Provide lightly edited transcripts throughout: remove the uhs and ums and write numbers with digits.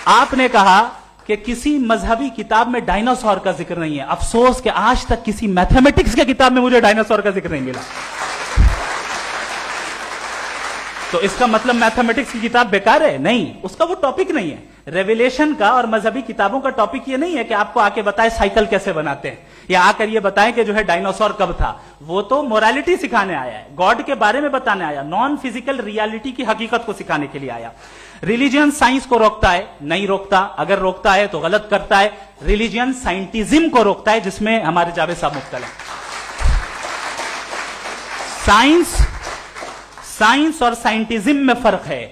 آپ نے کہا کہ کسی مذہبی کتاب میں ڈائناسور کا ذکر نہیں ہے. افسوس کہ آج تک کسی میتھمیٹکس کی کتاب میں مجھے ڈائناسور کا ذکر نہیں ملا. تو اس کا مطلب میتھمیٹکس کی کتاب بیکار ہے؟ نہیں, اس کا وہ ٹاپک نہیں ہے. ریویلیشن کا اور مذہبی کتابوں کا ٹاپک یہ نہیں ہے کہ آپ کو آ کے بتائے سائیکل کیسے بناتے ہیں, یا آ کر یہ بتائیں کہ جو ہے ڈائناسور کب تھا. وہ تو مورالیٹی سکھانے آیا ہے, گاڈ کے بارے میں بتانے آیا, نان فزیکل ریالٹی کی حقیقت کو سکھانے کے لیے آیا. ریلیجن سائنس کو روکتا ہے؟ نہیں روکتا. اگر روکتا ہے تو غلط کرتا ہے. ریلیجن سائنٹزم کو روکتا ہے, جس میں ہمارے جاوید صاحب مبتلا ہیں. سائنس اور سائنٹزم میں فرق ہے.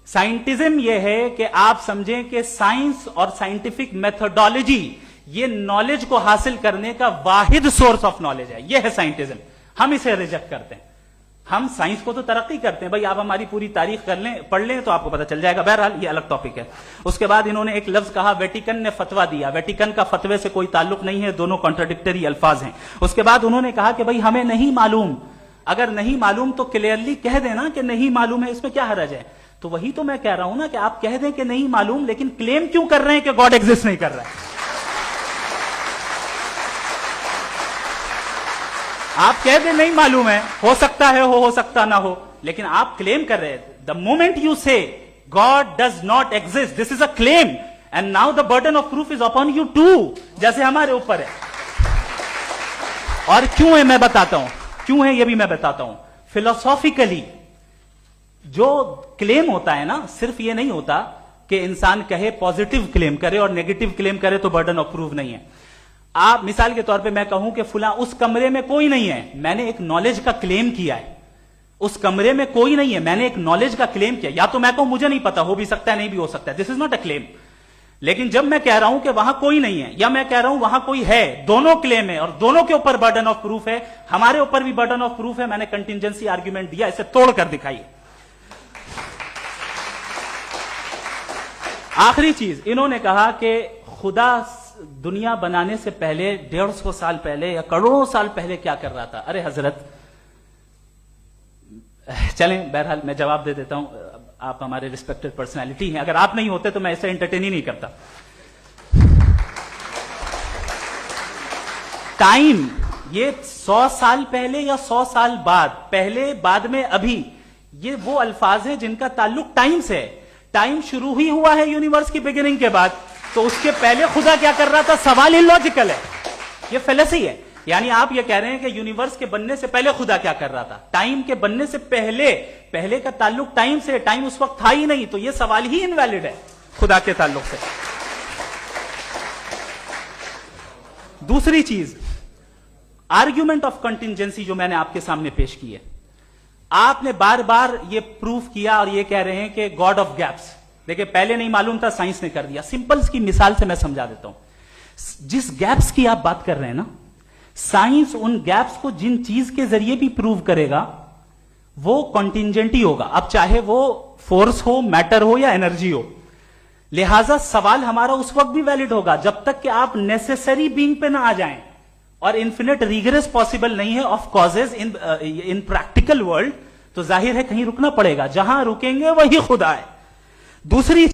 سائنٹزم یہ ہے کہ آپ سمجھیں کہ سائنس اور سائنٹیفک میتھڈالوجی یہ نالج کو حاصل کرنے کا واحد سورس آف نالج ہے. یہ ہے سائنٹزم. ہم اسے ریجیکٹ کرتے ہیں. ہم سائنس کو تو ترقی کرتے ہیں, بھائی آپ ہماری پوری تاریخ کر لیں, پڑھ لیں تو آپ کو پتہ چل جائے گا. بہرحال یہ الگ ٹاپک ہے. اس کے بعد انہوں نے ایک لفظ کہا, ویٹیکن نے فتویٰ دیا. ویٹیکن کا فتوے سے کوئی تعلق نہیں ہے, دونوں کانٹراڈکٹری الفاظ ہیں. اس کے بعد انہوں نے کہا کہ بھائی ہمیں نہیں معلوم. اگر نہیں معلوم تو کلیئرلی کہہ دینا کہ نہیں معلوم ہے, اس میں کیا حرج ہے. تو وہی تو میں کہہ رہا ہوں نا کہ آپ کہہ دیں کہ نہیں معلوم, لیکن کلیم کیوں کر رہے ہیں کہ گاڈ ایگزسٹ نہیں کر رہا ہے. آپ کہہ دیں نہیں معلوم ہے, ہو سکتا ہے ہو سکتا نہ ہو, لیکن آپ کلیم کر رہے ہیں. The moment you say God does not exist, this is a claim, and now the burden of proof is upon you too, جیسے ہمارے اوپر ہے. اور کیوں ہے میں بتاتا ہوں, کیوں ہے یہ بھی میں بتاتا ہوں. فلسافیکلی جو کلیم ہوتا ہے نا, صرف یہ نہیں ہوتا کہ انسان کہے پازیٹو کلیم کرے اور نیگیٹو کلیم کرے تو برڈن آف پروف نہیں ہے. آپ مثال کے طور پہ میں کہوں کہ فلاں اس کمرے میں کوئی نہیں ہے, میں نے ایک نالج کا کلیم کیا ہے. اس کمرے میں کوئی نہیں ہے, میں نے ایک نالج کا کلیم کیا. یا تو میں کہوں مجھے نہیں پتا, ہو بھی سکتا ہے نہیں بھی ہو سکتا ہے, دس از ناٹ اے کلیم. لیکن جب میں کہہ رہا ہوں کہ وہاں کوئی نہیں ہے, یا میں کہہ رہا ہوں وہاں کوئی ہے, دونوں کلیم ہے اور دونوں کے اوپر برڈن آف پروف ہے. ہمارے اوپر بھی برڈن آف پروف ہے. میں نے کنٹینجنسی آرگیومنٹ دیا, اسے توڑ کر دکھائی. آخری چیز انہوں نے کہا کہ خدا دنیا بنانے سے پہلے 150 سال پہلے یا کروڑوں سال پہلے کیا کر رہا تھا. ارے حضرت, چلیں بہرحال میں جواب دے دیتا ہوں. آپ ہمارے ریسپیکٹڈ پرسنالٹی ہیں, اگر آپ نہیں ہوتے تو میں اسے انٹرٹین ہی نہیں کرتا. ٹائم یہ 100 سال پہلے یا 100 سال بعد, پہلے بعد میں ابھی, یہ وہ الفاظ ہیں جن کا تعلق ٹائم سے ہے. ٹائم شروع ہی ہوا ہے یونیورس کی بگننگ کے بعد, تو اس کے پہلے خدا کیا کر رہا تھا, سوال ہی لاجیکل ہے. یہ فیلسی ہے. یعنی آپ یہ کہہ رہے ہیں کہ یونیورس کے بننے سے پہلے خدا کیا کر رہا تھا. ٹائم کے بننے سے پہلے کا تعلق ٹائم سے, ٹائم اس وقت تھا ہی نہیں, تو یہ سوال ہی انویلڈ ہے خدا کے تعلق سے. دوسری چیز, آرگیومنٹ آف کنٹینجنسی جو میں نے آپ کے سامنے پیش کی ہے, آپ نے بار بار یہ پروف کیا اور یہ کہہ رہے ہیں کہ گاڈ آف گیپس. دیکھیں پہلے نہیں معلوم تھا, سائنس نے کر دیا. سمپل کی مثال سے میں سمجھا دیتا ہوں. جس گیپس کی آپ بات کر رہے ہیں نا, سائنس ان گیپس کو جن چیز کے ذریعے بھی پروو کرے گا وہ کنٹینجنٹ ہی ہوگا, اب چاہے وہ فورس ہو, میٹر ہو یا انرجی ہو. لہذا سوال ہمارا اس وقت بھی ویلڈ ہوگا جب تک کہ آپ نیسیسری بینگ پہ نہ آ جائیں, اور انفینٹ ریگریس پاسبل نہیں ہے of causes in practical world. تو ظاہر ہے کہیں رکنا پڑے گا, جہاں رکیں گے وہی خدا ہے. دوسری